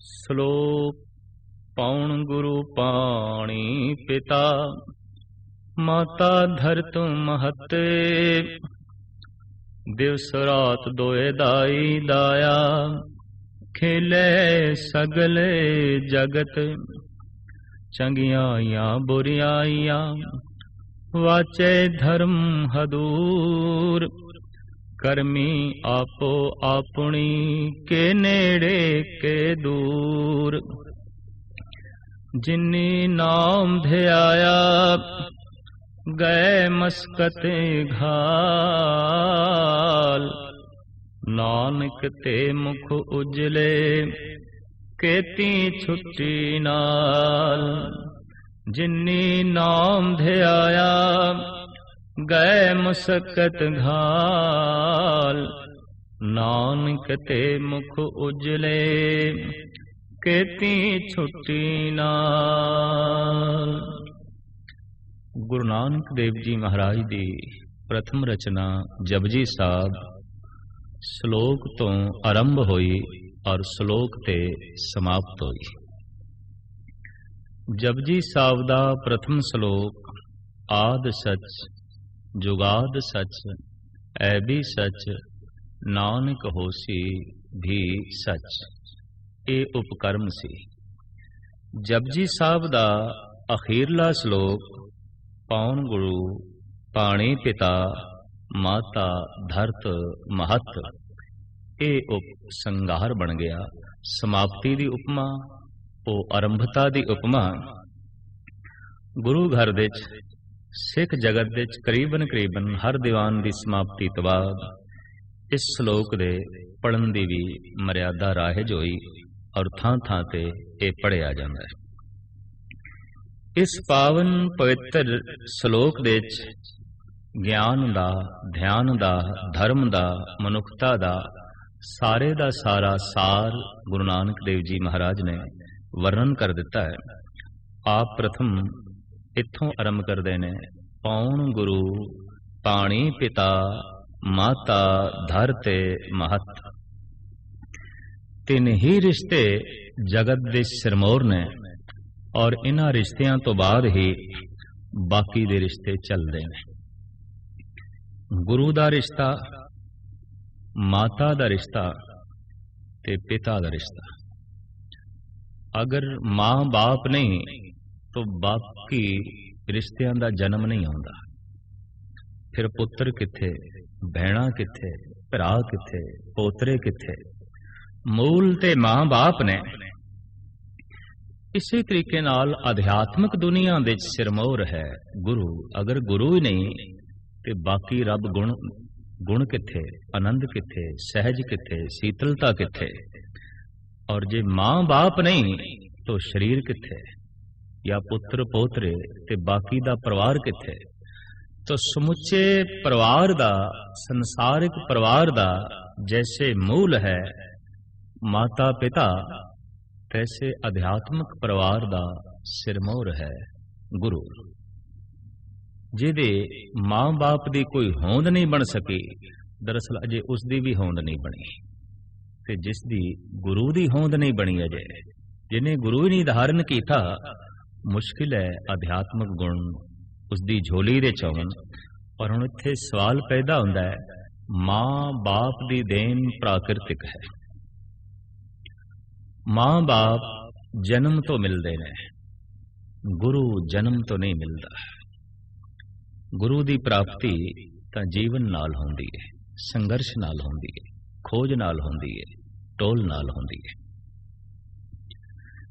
ਸ਼ਲੋਕ ਪਉਣ ਗੁਰੂ ਪਾਣੀ ਪਿਤਾ ਮਾਤਾ ਧਰਤੁ ਮਹਤੇ। ਦਿਵਸ ਰਾਤ ਦੋਏ ਦਾਈ ਦਾਇਆ ਖੇਲੇ ਸਗਲੇ ਜਗਤ। ਚੰਗਿਆਈਆਂ ਬੁਰਿਆਈਆਂ ਵਾਚੇ ਧਰਮ ਹਦੂਰ। ਕਰਮੀ ਆਪੋ ਆਪਣੀ ਕੇ ਨੇੜੇ ਕੇ ਦੂਰ। ਜਿਨੀ ਨਾਮ ਧਿਆਇਆ ਗਏ ਮਸਕਤ ਘਾਲ। ਨਾਨਕ ਤੇ ਮੁਖ ਉਜਲੇ ਕੀਤੀ ਛੁੱਟੀ ਨਾਲ। ਜਿਨੀ ਨਾਮ ਧਿਆਇਆ ਗਏ ਮੁਸਕਤ ਘਾਲ। ਨਾਨਕ ਤੇ ਮੁਖ ਉਜਲੇ ਕੀਤੀ ਛੁੱਟੀ ਨਾਲ। ਗੁਰੂ ਨਾਨਕ ਦੇਵ ਜੀ ਮਹਾਰਾਜ ਦੀ ਪ੍ਰਥਮ ਰਚਨਾ ਜਪਜੀ ਸਾਹਿਬ ਸ਼ਲੋਕ ਤੋਂ ਆਰੰਭ ਹੋਈ ਔਰ ਸ਼ਲੋਕ ਤੇ ਸਮਾਪਤ ਹੋਈ। ਜਪਜੀ ਸਾਹਿਬ ਦਾ ਪ੍ਰਥਮ ਸ਼ਲੋਕ ਆਦਿ ਸੱਚ ਜੁਗਾਦ ਸੱਚ ਐਬੀ ਸੱਚ ਨਾਨਕ ਹੋਸੀ ਵੀ ਸੱਚ, ਇਹ ਉਪਕਰਮ ਸੀ। ਜਪਜੀ ਸਾਹਿਬ ਦਾ ਅਖੀਰਲਾ ਸ਼ਲੋਕ ਪਉਣ ਗੁਰੂ ਪਾਣੀ ਪਿਤਾ ਮਾਤਾ ਧਰਤ ਮਹਤ, ਇਹ ਉਪ ਸੰਗਾਰ ਬਣ ਗਿਆ। ਸਮਾਪਤੀ ਦੀ ਉਪਮਾ ਉਹ ਆਰੰਭਤਾ ਦੀ ਉਪਮਾ। ਗੁਰੂ ਘਰ ਵਿੱਚ ਸਿੱਖ ਜਗਤ ਵਿੱਚ ਕਰੀਬਨ ਹਰ ਦੀਵਾਨ ਦੀ ਸਮਾਪਤੀ ਤੋਂ ਬਾਅਦ ਇਸ ਸ਼ਲੋਕ ਦੇ ਪੜ੍ਹਨ ਦੀ ਵੀ ਮਰਿਆਦਾ ਰਾਹਿਜ ਹੋਈ ਔਰ ਥਾਂ ਥਾਂ ਤੇ ਇਹ ਪੜ੍ਹਿਆ ਜਾਂਦਾ ਹੈ। ਇਸ ਪਾਵਨ ਪਵਿੱਤਰ ਸ਼ਲੋਕ ਦੇ ਵਿੱਚ ਗਿਆਨ ਦਾ, ਧਿਆਨ ਦਾ, ਧਰਮ ਦਾ, ਮਨੁੱਖਤਾ ਦਾ ਸਾਰੇ ਦਾ ਸਾਰਾ ਸਾਰ ਗੁਰੂ ਨਾਨਕ ਦੇਵ ਜੀ ਮਹਾਰਾਜ ਨੇ ਵਰਣਨ ਕਰ ਦਿੱਤਾ ਹੈ। ਆਪ ਪ੍ਰਥਮ ਇੱਥੋਂ ਆਰੰਭ ਕਰਦੇ ਨੇ, ਪਉਣ ਗੁਰੂ ਪਾਣੀ ਪਿਤਾ ਮਾਤਾ ਧਰਤੇ ਮਹਤ। ਤਿੰਨ ਹੀ ਰਿਸ਼ਤੇ ਜਗਤ ਦੇ ਸਿਰਮੌਰ ਨੇ ਔਰ ਇਹਨਾਂ ਰਿਸ਼ਤਿਆਂ ਤੋਂ ਬਾਅਦ ਹੀ ਬਾਕੀ ਦੇ ਰਿਸ਼ਤੇ ਚੱਲਦੇ ਨੇ। ਗੁਰੂ ਦਾ ਰਿਸ਼ਤਾ, ਮਾਤਾ ਦਾ ਰਿਸ਼ਤਾ ਤੇ ਪਿਤਾ ਦਾ ਰਿਸ਼ਤਾ। ਅਗਰ ਮਾਂ ਬਾਪ ਨਹੀਂ तो बाकी रिश्तियां दा जन्म नहीं आउंदा। फिर पुत्र किथे, भैणा किथे, भरा किथे, पोतरे किथे। मूल ते मां बाप ने। इसी तरीके नाल अध्यात्मक दुनिया दे सिरमौर है गुरु। अगर गुरु ही नहीं तो बाकी रब गुण किथे, आनंद किथे, सहज किथे, शीतलता किथे। और जे मां बाप नहीं तो शरीर किथे या पुत्र पोतरे ते बाकी दा परिवार किथे। तो समुचे परिवार दा, संसारिक परिवार दा जैसे मूल है माता पिता, तैसे आध्यात्मिक परिवार दा सिरमौर है गुरु। जिहदे मां बाप दी कोई होंद नहीं बन सकी, दरअसल अजे उसदी भी होंद नहीं बनी। ते जिसदी गुरु दी होंद नहीं बनी, अजे जिन्हें गुरु ही नहीं धारण कीता, मुश्किल है अध्यात्मक गुण उसकी झोली दे चौन। और हुण इत्थे सवाल पैदा हुंदा है, मां बाप दी देन प्राकृतिक है। मां बाप जन्म तो मिलते ने, गुरु जन्म तो नहीं मिलता। गुरु दी प्राप्ति तां जीवन नाल हुंदी है, संघर्ष नाल हुंदी है, खोज नाल हुंदी है, टोल नाल हुंदी है।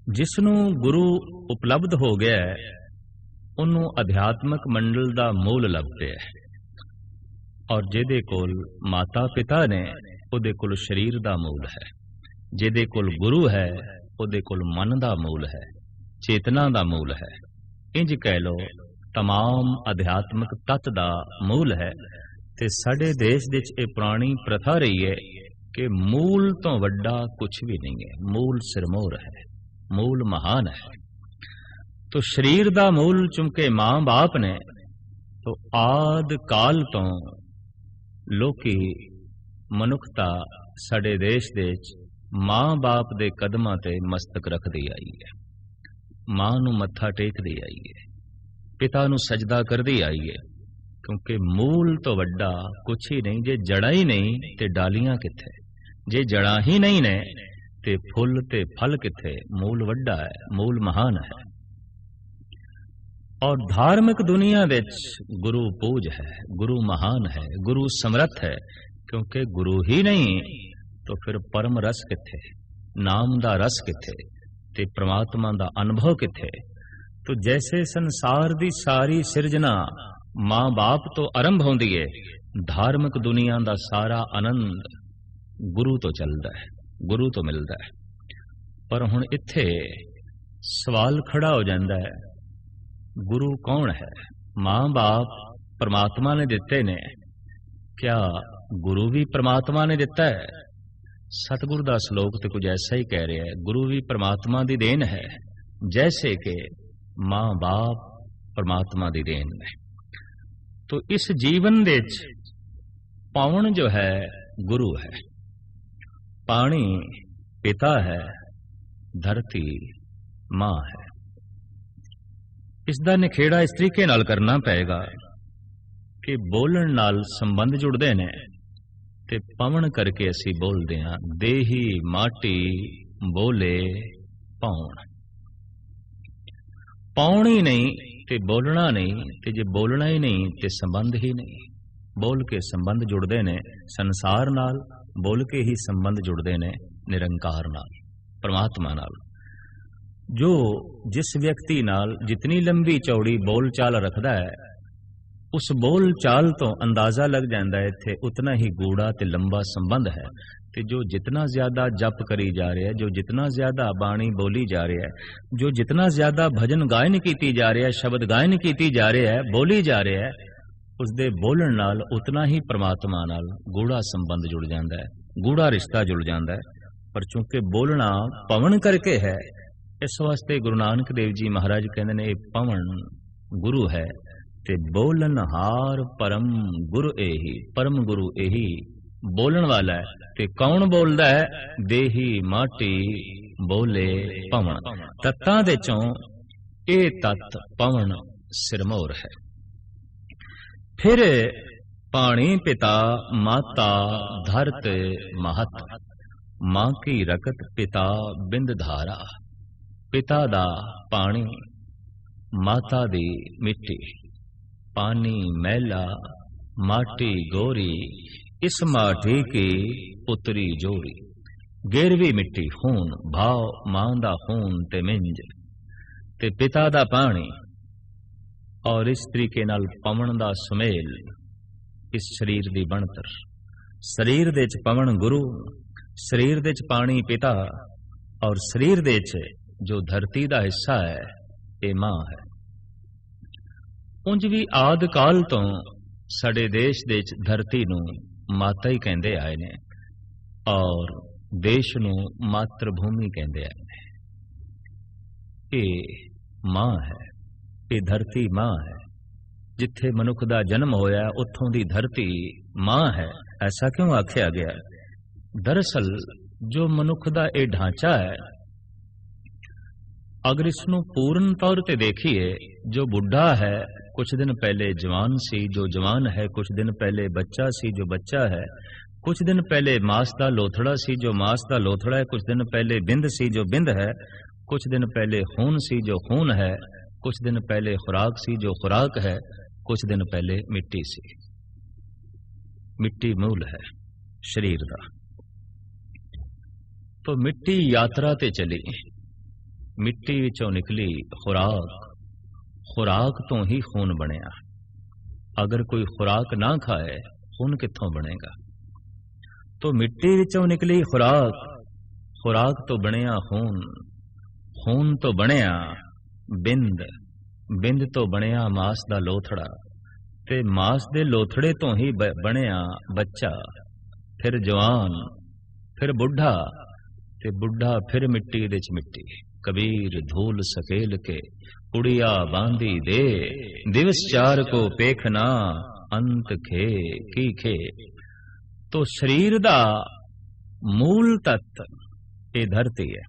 जिसनों गुरु उपलब्ध हो गया है उन्होंने अध्यात्मक मंडल का मूल लभते है। और जिहदे कोल माता पिता ने उहदे कोल शरीर का मूल है। जिहदे कोल गुरु है उहदे कोल मन का मूल है, चेतना का मूल है। इंज कह लो तमाम अध्यात्मक तत्त का मूल है। ते साडे देश विच इह पुरानी प्रथा रही है कि मूल तो वड्डा कुछ भी नहीं है। मूल सिरमौर है, मूल महान है। तो शरीर दा मूल चूंकि मां बाप ने, तो आद काल तो लोकी मनुखता साडे देश दे मां बाप दे कदमां ते मस्तक रखदी आई है, मां नू मत्था टेकदी आई है, पिता नू सजदा करदी आई है, क्योंकि मूल तो वड्डा कुछ ही नहीं। जे जड़ा ही नहीं ते डालियां किथे, जे जड़ा ही नहीं ने ते फुल ते फल किथे। मूल वड्डा है, मूल महान है। और धार्मिक दुनिया विच गुरु पूज है, गुरु महान है, गुरु समर्थ है, क्योंकि गुरु ही नहीं तो फिर परम रस किथे, नाम दा रस किथे ते परमात्मा दा अनुभव किथे। तो जैसे संसार दी सारी सिरजना मां बाप तो आरंभ होंदी है, धार्मिक दुनिया दा सारा आनंद गुरु तो चलदा है, गुरु तो मिलदा है। पर हुण इत्थे सवाल खड़ा हो जांदा है, गुरु कौन है? मां बाप परमात्मा ने दिते ने, क्या गुरु भी परमात्मा ने दिता है? सतगुरु दा श्लोक तो कुछ ऐसा ही कह रहा है, गुरु भी परमात्मा दी देन है, जैसे कि मां बाप परमात्मा दी देन है। तो इस जीवन विच पावन जो है गुरु है, पानी पिता है, धरती मां है। इसका निखेड़ा इस तरीके नाल करना पेगा कि बोलण नाल संबंध जुड़ते ने ते पवन करके असी बोलते हैं, देही माटी बोले पौन। पौन ही नहीं ते बोलना नहीं, ते जे बोलना ही नहीं ते संबंध ही नहीं। बोल के संबंध जुड़ते ने संसार नाल, बोल के ही संबंध जुड़ते ने निरंकार नाल, परमात्मा नाल। जो जिस व्यक्ति नाल जितनी लंबी चौड़ी बोल चाल रखता है, उस बोल चाल तो अंदाजा लग जाता है इत्थे उतना ही गूढ़ा ते लंबा संबंध है। ते जो जितना ज्यादा जप करी जा रहा है, जो जितना ज्यादा बाणी बोली जा रहा है, जो जितना ज्यादा भजन गायन कीती जा रहा है, शब्द गायन कीती जा रहा है, बोली जा रहा है, उसदे बोलण नाल उतना ही परमात्मा नाल गूढ़ा संबंध जुड़ जाता है, गूढ़ा रिश्ता जुड़ जाता है। पर चूंकि बोलना पवन करके है, इस वास्ते गुरु नानक देव जी महाराज कहते ने पवन गुरु है, ते बोलन हार परम गुरु एही। परम गुरु एही बोलन वाला है। ते कौन बोलदा है? देही माटी बोले पवन। तत्तां दे चों ए तत्त पवन सिरमौर है। फिर पानी पिता माता धरत महत, मां की रकत पिता बिंद धारा। पिता दा पानी, माता दी मिट्टी। पानी मैला माटी गोरी, इस माटी की पुतरी जोड़ी। गिरवी मिट्टी खून, भाव मां दा खून ते मिंज ते पिता दा पानी। और इस तरीके नाल पवन दा सुमेल, इस शरीर दी बनतर। शरीर दे च पवन गुरु, शरीर दे च पानी पिता, और शरीर दे च जो धरती दा हिस्सा है ये मां है। उंज भी आदि काल तो साडे देश दे धरती नू माता ही कहंदे आए ने, और देश नू मातृभूमि कहंदे आए ने। ये मां है, ये धरती मां है। जिथे मनुख दा जन्म होया उत्थों दी धरती मां है। ऐसा क्यों आख्या गया? दरअसल जो मनुख दा ये ढांचा है, अगर इसनों पूर्ण तौर पे देखिए, जो बुढ़ा है कुछ दिन पहले जवान सी, जो जवान है कुछ दिन पहले बच्चा सी, जो बच्चा है कुछ दिन पहले मांस दा लोथड़ा सी, जो मांस दा लोथड़ा है कुछ दिन पहले बिंद सी, जो बिंद है कुछ दिन पहले खून सी, जो खून है कुछ दिन पहले खुराक सी, जो खुराक है कुछ दिन पहले मिट्टी सी। मिट्टी मूल है शरीर दा। तो मिट्टी यात्रा ते चली, मिट्टी विचों निकली खुराक, खुराक तो ही खून बनया। अगर कोई खुराक ना खाए खून कित्थों बनेगा? तो मिट्टी विचों निकली खुराक, खुराक तो बनया खून, खून तो बनया बिंद, बिंद तो बनया मांस दा लोथड़ा, ते मांस दे लोथड़े तो ही बनया बच्चा, फिर जवान, फिर बुढ़ा, ते बुढ़ा फिर मिट्टी दे च मिट्टी। कबीर धूल सकेल के उड़िया बांधी दे, दिवस चार को पेखना अंत खे की खे। तो शरीर दा मूल तत्व ये धरती है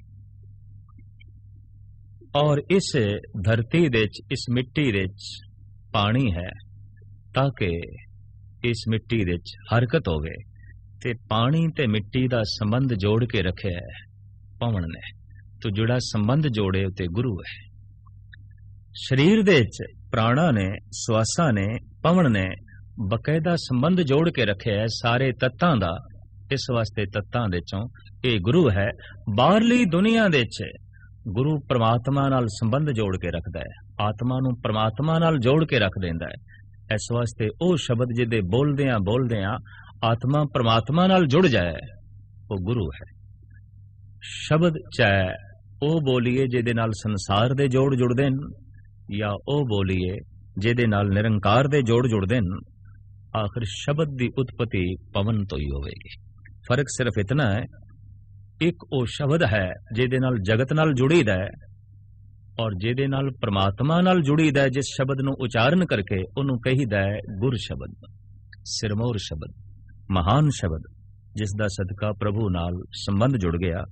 और इस धरती दे इस मिट्टी दे पानी है ताकि इस मिट्टी दे हरकत होवे ते पानी ते मिट्टी दा संबंध जोड़ के रखे है पवन ने। तो जुड़ा संबंध जोड़े ते गुरु है। शरीर दे प्राणा ने श्वासा ने पवन ने बकायदा संबंध जोड़ के रखे है सारे तत्तां दा। इस वास्ते तत्तां दे चों ये गुरु है। बाहरली दुनिया दे च गुरु परमात्मा नाल संबंध जोड़ के रखदा है, आत्मा नूं परमात्मा नाल जोड़ के रख देंदा है। इस वास्ते ओ शब्द जिदे बोलदियां आत्मा परमात्मा नाल जुड़ जाए वो गुरु है। शब्द चाहे ओ बोलीए जिदे नाल संसार दे जोड़ जुड़दे न या ओ बोलीए जिदे नाल निरंकार दे जोड़ जुड़दे न, आखिर शब्द दी उत्पत्ति पवन तो ही होवेगी। फर्क सिर्फ इतना है, एक ओ शब्द है जिदे नाल जगत नाल जुड़ीदा है और जिदे नाल परमात्मा नाल जुड़ीदा है। जिस शब्द नूं उचारण करके उन्होंने कहीदा है गुर शब्द, सिरमौर शब्द, महान शब्द, जिसदा सदका प्रभु नाल संबंध जुड़ गया।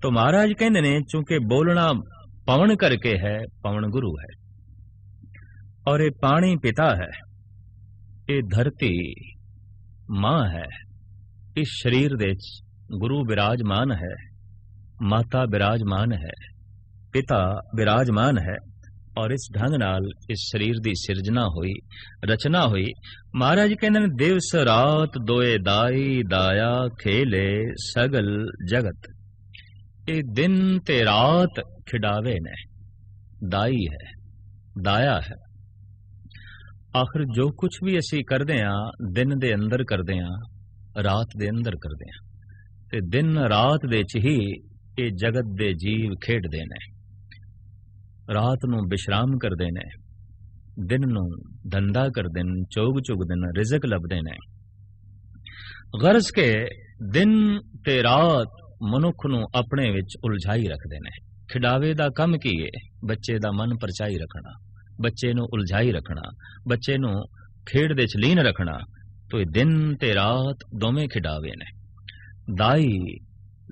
तो महाराज कहंदे ने चूंकि बोलना पवन करके है, पवन गुरु है और ये पानी पिता है, ये धरती मां है, इस शरीर दे गुरु विराजमान है, माता विराजमान है, पिता विराजमान है और इस ढंग नाल इस शरीर दी सिरजना हुई, रचना हुई। महाराज कहंदे ने दिवस रात दोए दाई दाया खेले सगल जगत। ये दिन ते रात खिडावे ने, दाई है, दाया है। आखिर जो कुछ भी असी करदे हां दिन दे अंदर करदे हां, रात दे अंदर करदे हां ते दिन रात दे च ही ये जगत दे जीव खेडदे ने। रात नूं विश्राम करदे ने, दिन नूं धंधा करदे ने, चोग चुगदे ने, रिज़क लभदे ने। गरज के दिन ते रात मनुख नूं अपने विच उलझाई रखदे ने। खिडावे दा कम की है? बच्चे दा मन परचाई रखना, बच्चे नूं उलझाई रखना, बच्चे नूं खेड दे च लीन रखना। तो ये दिन ते रात दोवें खिडावे ने। दाई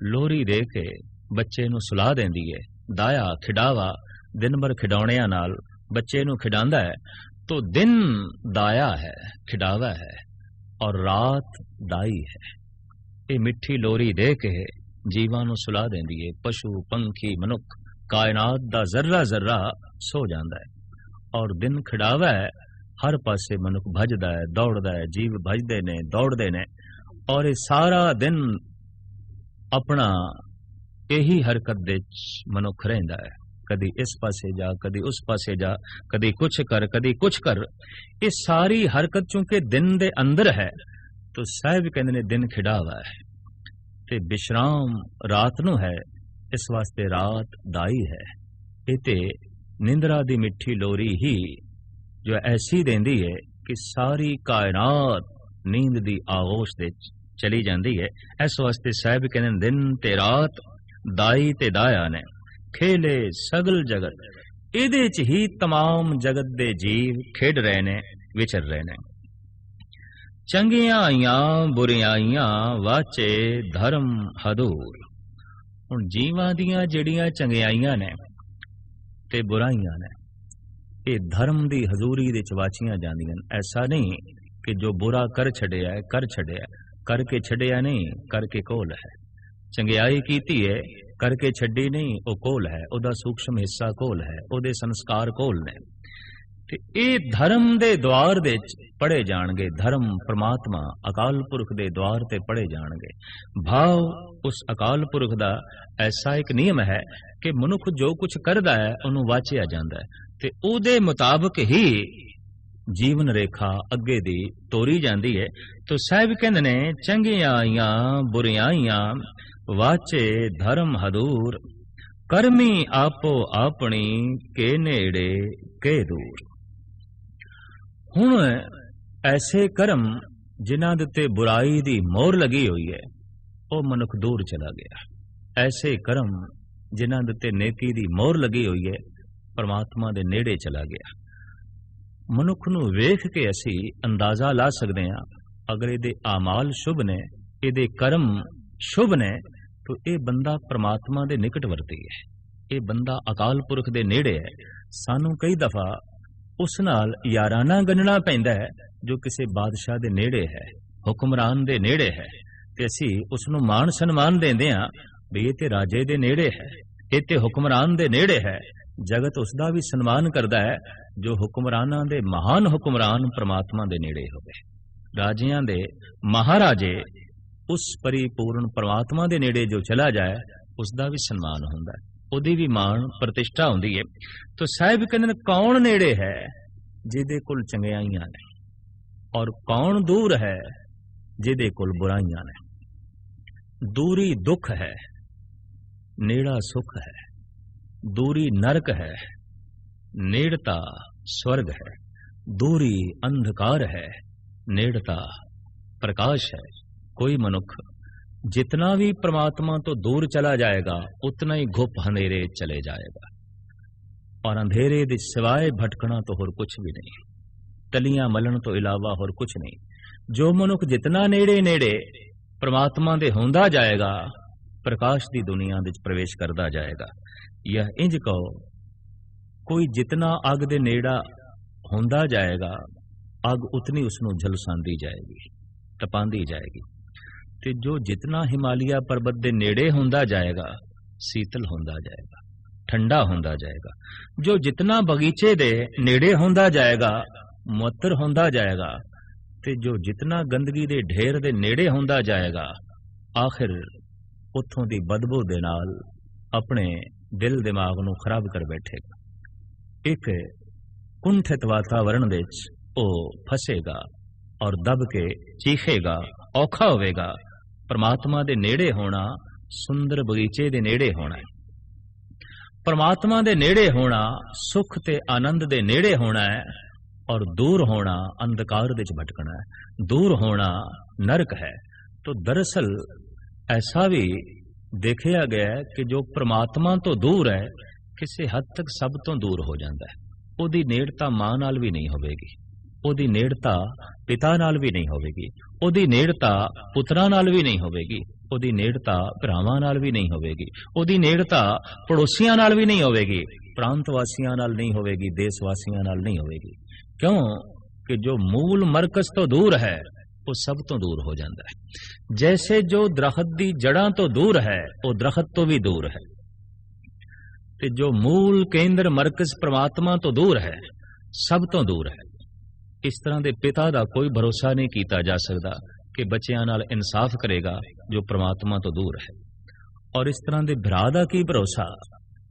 लोरी दे के बच्चे नूं सुला देंदी है, दाया खिडावा दिन भर खिडौणियां नाल बच्चे नूं खिडांदा है। तो दिन दाया है, खिडावा है और रात दाई है। ये मिठी लोरी दे के जीवां नूं सुला देंदी है। पशु पंखी मनुख कायनात दा जर्रा जर्रा सो जांदा है और दिन खिडावा है। हर पासे मनुख भजदा है, दौड़दा है, जीव भजदे ने, दौड़दे ने और ये सारा दिन अपना यही हरकत दे मनुख रहिंदा है। कदी इस पासे जा, कदी उस पासे जा, कदी कुछ कर, कदी कुछ कर। ये सारी हरकत चूंकि दिन दे अंदर है तो साहिब कहंदे ने दिन खिडावा है ते विश्राम रात नूं है। इस वास्ते रात दाई है। इते निंद्रा दी मिठी लोरी ही जो ऐसी देंदी है कि सारी कायनात नींद दी आगोश दे चली जाती है। इस वास्ते साहिब कहने दिन ते रात दाई ते दाया ने खेले सगल जगत। इहदे च ही तमाम जगत दे जीव खेड रहे ने, विचर रहे ने। चंगियां आईयां बुरियां आईयां वाचे धर्म हदूर। हुण जीवां दियां जिहड़ियां चंगियाईयां ने ते बुराइयां ने, ये धर्म दी हजूरी दे वाचियां जांदियां। ऐसा नहीं कि जो बुरा कर छड़िया है कर छड़िया, करके छड़िया नहीं, करके कोल है। चंगियाई कीती है करके छड्डी नहीं, वो कोल है, ओदा सूक्ष्म हिस्सा कोल है, ओदे संस्कार कोल ने। ते ये धर्म दे द्वार दे पढ़े जाणगे। धर्म परमात्मा अकाल पुरख दे द्वार ते पढ़े जाणगे। भाव उस अकाल पुरख दा ऐसा एक नियम है कि मनुख जो कुछ करदा है उन्होंने वाचिया जांदा है ते उहदे मुताबिक ही जीवन रेखा अगे दी तोरी जांदी है। तो साहिब कहंदे ने चंगियां आईयां बुरियां आईयां वाचे धर्म हदूर। करमी आपो अपनी के नेड़े के दूर। हुण ऐसे कर्म जिन्हां दे ते बुराई दी मोहर लगी हुई है वह मनुख दूर चला गया। ऐसे कर्म जिन्हां दे ते नेकी दी मोहर लगी हुई है परमात्मा दे नेड़े चला गया। मनुख नूं वेख के असी अंदाजा ला सकते हैं अगर इहदे आमाल शुभ ने, इहदे कर्म शुभ ने तो ये बंदा परमात्मा दे निकटवर्ती है, ये बंदा अकाल पुरख दे नेड़े है। सानू कई दफा उस नाल याराना गणना पैंदा है जो किसी बादशाह दे नेड़े है, हुक्मरान दे नेड़े है, ते असी उसनू मान सन्मान देंदे हां भी ये ते राजे दे नेड़े है, ये ते हुक्मरान दे नेड़े है। जगत उसका भी सन्मान करता है जो हुक्मराना दे महान हुक्मरान परमात्मा दे नेड़े होवे। राजियां दे महाराजे उस परिपूर्ण परमात्मा दे नेड़े जो चला जाए उसका भी सन्मान होंदा है, उहदी भी मान प्रतिष्ठा होंदी है। तो साहिब कहंदे कौन नेड़े है जिहदे कोल चंगियाइयां ने, और कौन दूर है जिहदे कोल बुराइयां ने। दूरी दुख है, नेड़ा सुख है, दूरी नरक है, नेड़ता स्वर्ग है, दूरी अंधकार है, नेड़ता प्रकाश है। कोई मनुख जितना भी परमात्मा तो दूर चला जाएगा उतना ही घुप अंधेरे चले जाएगा, और अंधेरे दे सिवाय भटकना तो होर कुछ भी नहीं, तलियां मलन तो इलावा होर कुछ नहीं। जो मनुख जितना नेड़े नेड़े परमात्मा दे होंदा जाएगा प्रकाश दी दुनिया दे प्रवेश करता जाएगा। यह इंज कहो कोई जितना अग दे नेड़ा होंदा जाएगा अग उतनी उसनों झलसांदी जाएगी, तपांदी जाएगी। ते जो जितना हिमालय पर्वत दे नेड़े होंदा जाएगा शीतल होंदा जाएगा, ठंडा होंदा जाएगा। जो जितना बगीचे दे नेड़े होंदा जाएगा मुअत्तर होंदा जाएगा, ते जो जितना गंदगी दे ढेर दे नेड़े होंदा जाएगा आखिर उत्थों दी बदबू दे नाल अपने दिल दिमाग नूं खराब कर बैठेगा। एक कुंठित वातावरण विच ओ फसेगा और दब के चीखेगा, औखा होवेगा। परमात्मा दे नेड़े होना सुंदर बगीचे दे नेड़े होना है, परमात्मा दे नेड़े होना सुख ते आनंद दे नेड़े होना है, और दूर होना अंधकार दे च भटकना है, दूर होना नरक है। तो दरअसल ऐसा भी देखा गया है कि जो परमात्मा तो दूर है किसी हद तक सब तो दूर हो जाता है। उहदी नेड़ता मां नाल भी नहीं होवेगी, उहदी नेड़ता पिता नाल भी नहीं होवेगी, उहदी नेड़ता पुत्रा नाल भी नहीं होवेगी, उहदी नेड़ता भरावां नाल भी नहीं होवेगी, उहदी नेड़ता पड़ोसियां नाल भी नहीं होवेगी, प्रांत वासियां नाल नहीं होवेगी, देश वासियां नाल नहीं होवेगी। क्यों कि जो मूल मरकज तो दूर है वो सब तो दूर हो जाता है। जैसे जो दरखत दी जड़ां तो दूर है वो दरखत तो भी दूर है, ते जो मूल केंद्र मरकज परमात्मा तो दूर है सब तो दूर है। इस तरह दे पिता दा कोई भरोसा नहीं कीता जा सकता कि बच्चियां नाल इंसाफ करेगा जो परमात्मा तो दूर है, और इस तरह दे भरा दा की भरोसा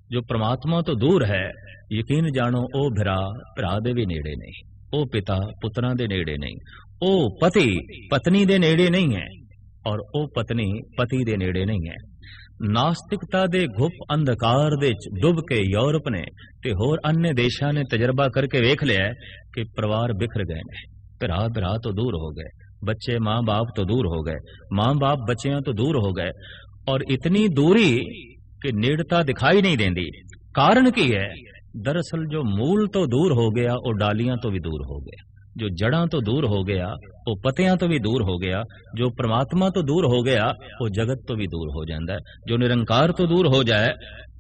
जो परमात्मा तो दूर है। यकीन जानो ओ भरा भरा दे भी नेड़े नहीं, ओ पिता पुत्रां दे नेड़े नहीं, ओ पति पत्नी दे नेड़े नहीं है, और ओ पत्नी पति दे नेड़े नहीं है। नास्तिकता दे घुप अंधकार दे डुब के यूरोप ने ते होर अन्य देशां ने तजर्बा करके वेख लिया है कि परिवार बिखर गए ने, भरा भरा तो दूर हो गए, बच्चे माँ बाप तो दूर हो गए, माँ बाप बच्चियां तो दूर हो गए, और इतनी दूरी कि नेड़ता दिखाई नहीं देंदी। कारण की है? दरअसल जो मूल तो दूर हो गया वो डालियां तो भी दूर हो गया, जो जड़ां तो दूर हो गया वो पत्तियां तो भी दूर हो गया, जो परमात्मा तो दूर हो गया वो जगत तो भी दूर हो जाता है, जो निरंकार तो दूर हो जाए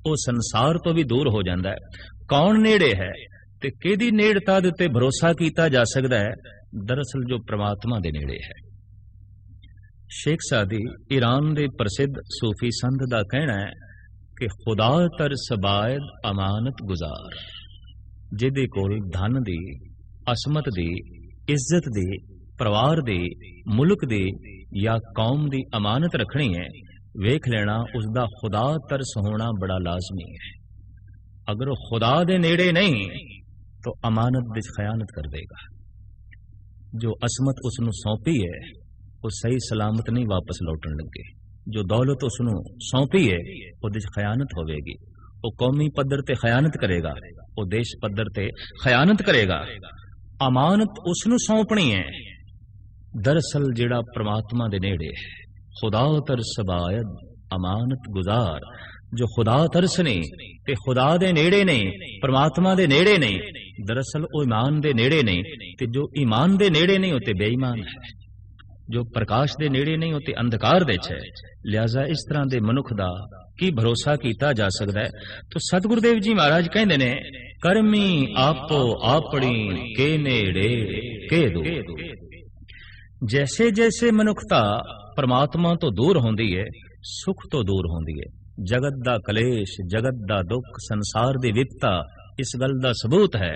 वो संसार तो भी दूर हो जाता है। कौन नेड़े है ते किहदी नेड़ता दे उत्ते भरोसा कीता जा सकता है? दरअसल जो परमात्मा दे नेड़े है। शेख सादी ईरान दे प्रसिद्ध सूफी संत दा कहना है कि खुदा तरस बायद अमानत गुजार, जिहदे कोल धन दी, असमत दी, इज्जत दी, परिवार दी, मुल्क दी या कौम दी अमानत रखनी है, वेख लेना उसका खुदा तरस होना बड़ा लाजमी है। अगर वो खुदा दे नेड़े नहीं तो अमानत विच खयानत कर देगा। जो असमत उसनू सौंपी है वो सही सलामत नहीं वापस लौटन लगे। जो दौलत उसनू सौंपी है वो खयानत होवेगी। वो कौमी पद्धर ते खयानत करेगा, वो देश पद्धर ते खयानत करेगा। अमानत उसनू सौंपनी है। दरअसल जिहड़ा परमात्मा दे नेड़े है, खुदा तरस बायद अमानत गुजार, जो खुदा तरस नहीं ते खुदा दे नेड़े नहीं, परमात्मा दे नेड़े नहीं, दरअसल वो ईमान दे नेड़े नहीं, ते जो ईमान दे नेड़े नहीं होते बेईमान है। जो प्रकाश दे नेड़े नहीं होते अंधकार दे च है। लिहाजा इस तरह दे मनुख दा की भरोसा कीता जा सकता है। तो सतगुरुदेव जी महाराज कहते ने करमी आपो आपनी के नेड़े के दूर। जैसे जैसे मनुखता परमात्मा तो दूर होंदी है, सुख तो दूर होंदी है। जगत दा कलेश, जगत दा दुख, संसार दी विपता इस गल दा सबूत है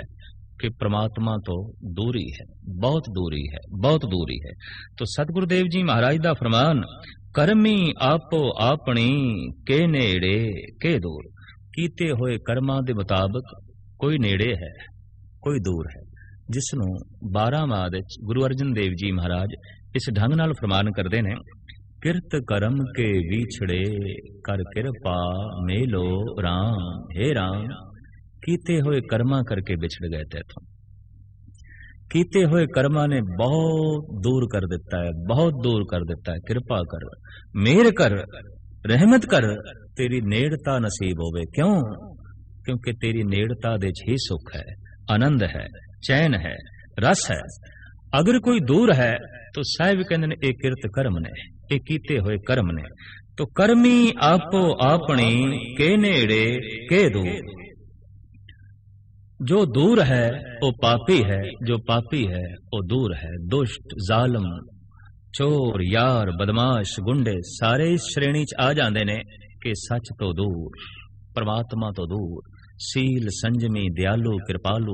कि परमात्मा तो दूरी है, बहुत दूरी है, बहुत दूरी है। तो सतगुरुदेव जी महाराज दा फरमान करमी आपो आपनी के नेड़े के दूर। कीते होए कर्मां दे मुताबिक कोई नेड़े है, कोई दूर है। जिसनों 12 माद गुरु अर्जन देव जी महाराज इस ढंग नाल फरमान करते ने किरत कर्म के विछड़े कर किरपा मेलो राम। हे राम, कीते होए कर्मा करके बिछड़ गए थे तुम। कीते हुए कर्मा ने बहुत दूर कर देता है, बहुत दूर कर देता है। कृपा कर, मेहर कर, रहमत कर, तेरी नेड़ता नसीब होवे। क्यों? क्योंकि तेरी नेड़ता दे ही सुख है, आनंद है, चैन है, रस है। अगर कोई दूर है तो साहिब कहते ने एक किरत कर्म ने, एक कीते हुए कर्म ने। तो कर्मी आपो आपनी के नेड़े के दूर। जो दूर है वो पापी है, जो पापी है वो दूर है। दुष्ट, जालम, चोर, यार, बदमाश, गुंडे सारे इस श्रेणी च आ जाते ने कि सच तो दूर, परमात्मा तो दूर। सील, संजमी, दयालु, कृपालु,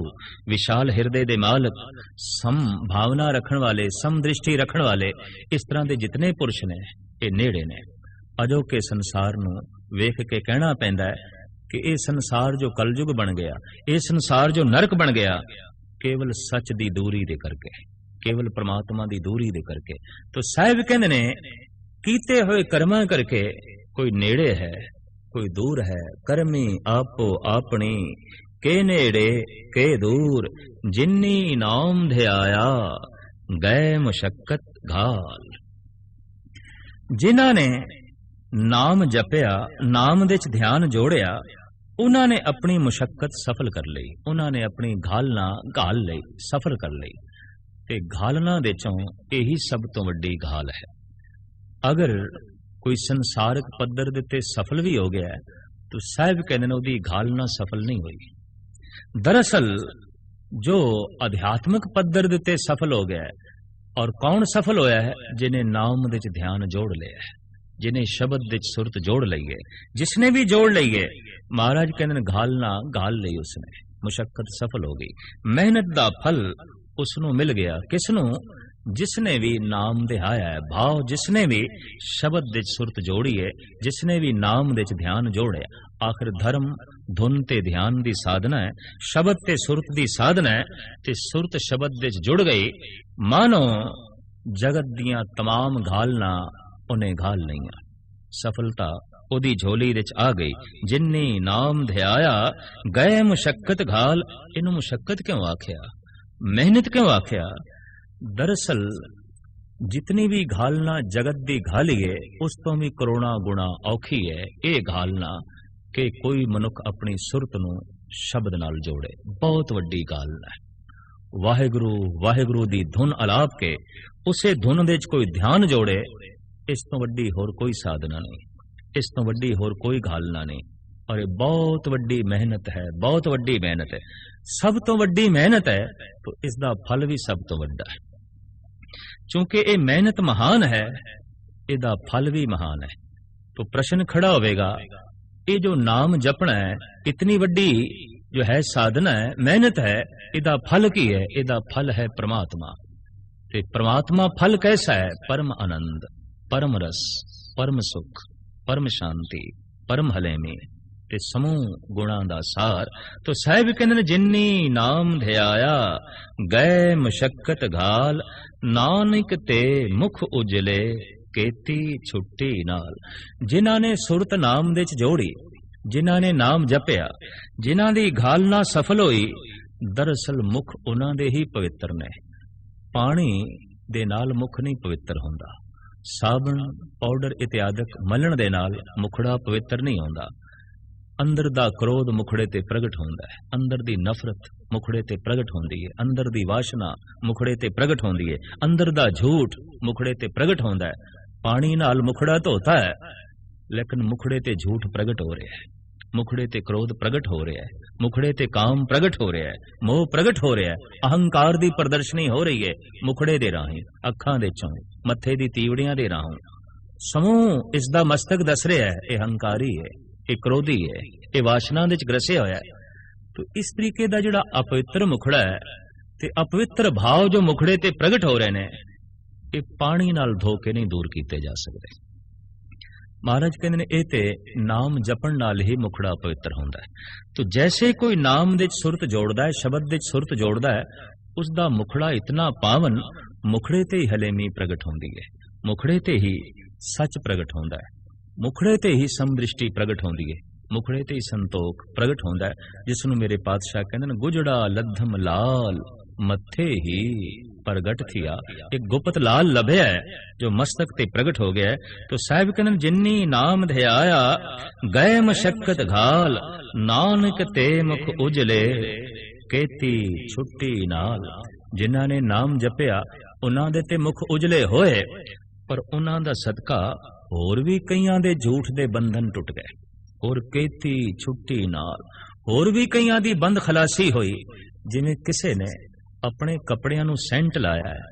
विशाल हृदय दे मालक, सम भावना रखण वाले, सम दृष्टि रखण वाले, इस तरह के जितने पुरुष ने ये नेड़े ने। अजोके संसार नूं वेख के कहना पैंदा है कि ये संसार जो कलयुग बन गया, ये संसार जो नरक बन गया, केवल सच दी दूरी दे करके, केवल परमात्मा दी दूरी दे करके। तो साहिब कहंदे ने कीते हुए कर्मा करके कोई नेड़े है, कोई दूर है। कर्मी आपो आपनी के नेड़े के दूर। जिन्नी नाम ध्याया गए मुशक्कत घाल। जिन्हां ने नाम जपिया, नाम दे च ध्यान जोड़िया, उन्होंने अपनी मुशक्कत सफल कर ली, उन्होंने अपनी घालना घाल ली, सफल कर ली। ते घालना दे चों यही सब तो वड्डी घाल है। अगर कोई संसारिक पद्धर दे सफल भी हो गया है तो साहिब कहते हैं उसकी घालना सफल नहीं हुई। दरअसल जो आध्यात्मिक पद्धर दे सफल हो गया है, और कौन सफल होया है? जिन्हें नाम दे ध्यान जोड़ लिया है, जिन्हें शब्द दे सुरत जोड़ लईए। जिसने भी जोड़ लईए, महाराज कहते घालना घाल ली, उसने मुशक्कत सफल हो गई। मेहनत दा फल उसनों मिल गया। किसनों? जिसने भी नाम दिहाया है भाव, जिसने भी शब्द दे सुरत जोड़ी है, जिसने भी नाम दे ध्यान जोड़े। आखिर धर्म धुन ते ध्यान दी साधना है, शब्द ते सुरत दी साधना है। ते सुरत शब्द दे जुड़ गई, मानो जगत दियां तमाम घालना उन्हें घाल लईयां। सफलता ओदी झोली दे आ गई। जिन्नी नाम ध्याया गए मुशक्कत घाल। इनू मुशक्कत क्यों आख्या, मेहनत क्यों आख्या? दरअसल जितनी भी घालना जगत दी घाली है, उस तो भी करोड़ा गुणा औखी है ये घालना कि कोई मनुख अपनी सुरत नूं शब्द नाल जोड़े। बहुत वड्डी घालना है। वाहिगुरु वाहिगुरु दी धुन अलाप के उसे धुन दे कोई ध्यान जोड़े, इस तो वड्डी होर कोई साधना नहीं, इस तो वड्डी होर कोई घालना नहीं। और ये बहुत वड्डी मेहनत है, बहुत वड्डी मेहनत है। सब तो वड्डी मेहनत है तो इसका फल भी सब तो वड्डा है। चूंकि ये मेहनत महान है, इसका फल भी महान है। तो प्रश्न खड़ा होगा, ये जो नाम जपना है, इतनी वड्डी जो है साधना है, मेहनत है, इसका फल की है? इसका फल है परमात्मा। ते परमात्मा फल कैसा है? परम आनंद, परम रस, परम सुख, परम शांति, परम हलेमी, ते समूह गुणा दा सार। तो साहिब कहंदे ने जिन्नी नाम ध्याया गए मुशक्कत घाल। नानक ते मुख उजले केती छुट्टी नाल। जिन्हां ने सुरत नाम दे च जोड़ी, जिन्हां ने नाम जपिया, जिन्हां दी घालना सफल होई, दरअसल मुख उन्हां दे ही पवित्र ने। पानी दे नाल मुख नहीं पवित्र हुंदा। साबन, पाउडर इत्यादि मलण दे नाल मुखड़ा पवित्र नहीं हुंदा। अंदर दा क्रोध मुखड़े ते प्रगट होंदा है, अंदर दी नफरत मुखड़े ते प्रगट होंदी है, अंदर दी वासना मुखड़े ते प्रगट होंदी है, अंदर दा झूठ मुखड़े ते प्रगट होंदा है। पानी नाल मुखड़ा धोता है लेकिन मुखड़े ते झूठ प्रगट हो रहा है, मुखड़े ते क्रोध प्रगट हो रहा है, मुखड़े ते काम प्रगट हो रहा है, मोह प्रगट हो रहा है, अहंकार दी प्रदर्शनी हो रही है मुखड़े दे राहीं, अखां दे चों, मत्थे दी तीवड़ियां दे राहों। समूह इसदा मस्तक दस रहा है, ये हंकारी है, ये क्रोधी है, ये वासना दे च ग्रसिया होया है। तो इस तरीके दा जिहड़ा अपवित्र मुखड़ा है ते अपवित्र भाव जो मुखड़े ते प्रगट हो रहे ने, ये पानी नाल धो के नहीं दूर कीते जा सकते। महाराज कहते ने ये ते नाम जपण नाल ही मुखड़ा अपवित्र होंदा है। तो जैसे कोई नाम दे सुरत जोड़दा है, शब्द दे सुरत जोड़दा है, उसदा मुखड़ा इतना पावन, मुखड़े ते ही हलेमी प्रगट होंदी है, मुखड़े ते ही सच प्रगट होंदा है, मुखड़े ते ही समदृष्टि प्रगट होंदी है, मुखड़े ते ही संतोख प्रगट होंदा है, जिसनों मेरे पातशाह कहते ने गुजड़ा लद्धम लाल मत्थे ही प्रगट थिया। एक गुप्त लाल लभ्या है जो मस्तक ते प्रगट हो गया है। तो साहिब कहते जिन्नी नाम ध्याया गए मशक्कत घाल, नानक ते मुख उजले केती छुट्टी नाल। जिन्हां ने नाम जपिया उन्हां दे ते मुख उजले होए, पर उन्हां दा सदका होर भी कईयां दे झूठ दे बंधन टुट गए, और केती छुट्टी नाल होर भी कईयां दी बंद खलासी हुई। जिवें किसे ने अपने कपड़ियां नूं सेंट लाया है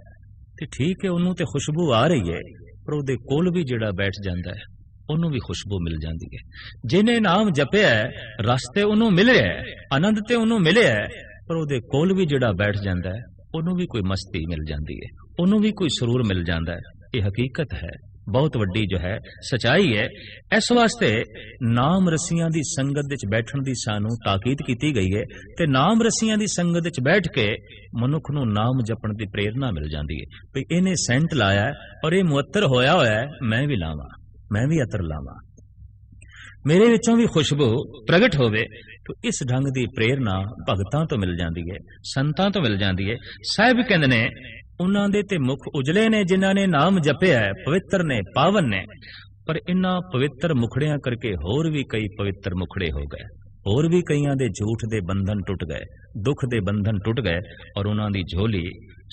ते ठीक है, उन्होंने ते खुशबू आ रही है, पर उहदे कोल भी जिहड़ा बैठ जाता है उन्होंने भी खुशबू मिल जाती है। जिन्हें नाम जपिया है रास्ते उन्होंने मिल रहा है, आनंद ते उन्होंने मिले है, पर उहदे कोल भी जिहड़ा बैठ जाता है उन्होंने भी कोई मस्ती मिल जाती है, उन्होंने भी कोई सुरूर मिल जाता है। ये हकीकत है, बहुत वड्डी जो है सच्चाई है। इस वास्ते नाम रसियां दी संगत विच बैठण दी सानू ताकीद कीती गई है, ते नाम रसियां दी संगत विच बैठ के मनुख नूं नाम जपण दी प्रेरणा मिल जाती है। भी इन्हें सेंट लाया और ये मुअत्तर होया होया है, मैं भी लावां, मैं भी अतर लावां, मेरे विचों भी खुशबू प्रगट होवे। तो इस ढंग की प्रेरणा भगतां तो मिल जाती है, संतां तो मिल जाती है। साहिब कहंदे ने उन्हां दे ते मुख उजले ने जिन्हां ने नाम जपिया है, पवित्र ने, पावन ने, पर इन्हां पवित्र मुखड़ियां करके होर भी कई पवित्र मुखड़े हो गए, होर भी कईयां दे झूठ दे बंधन टुट गए, दुख दे बंधन टुट गए, और उन्हां दी झोली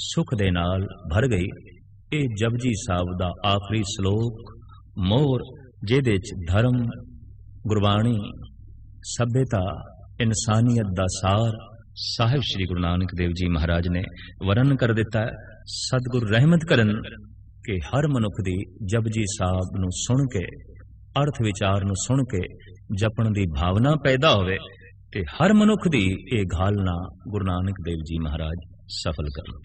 सुख दे नाल भर गई। ये जपजी साहब दा आखिरी श्लोक मोर, जिहदे च धर्म, गुरबाणी, सभ्यता, इंसानियत दा सार साहिब श्री गुरु नानक देव जी महाराज ने वर्णन कर दिता है। सतगुरु रहमत करन कि हर मनुख दी जपजी साहब नूं सुन के, अर्थ विचार नूं सुन के जपण दी भावना पैदा होवे, ते हर मनुख दी ये घालना गुरु नानक देव जी महाराज सफल करन।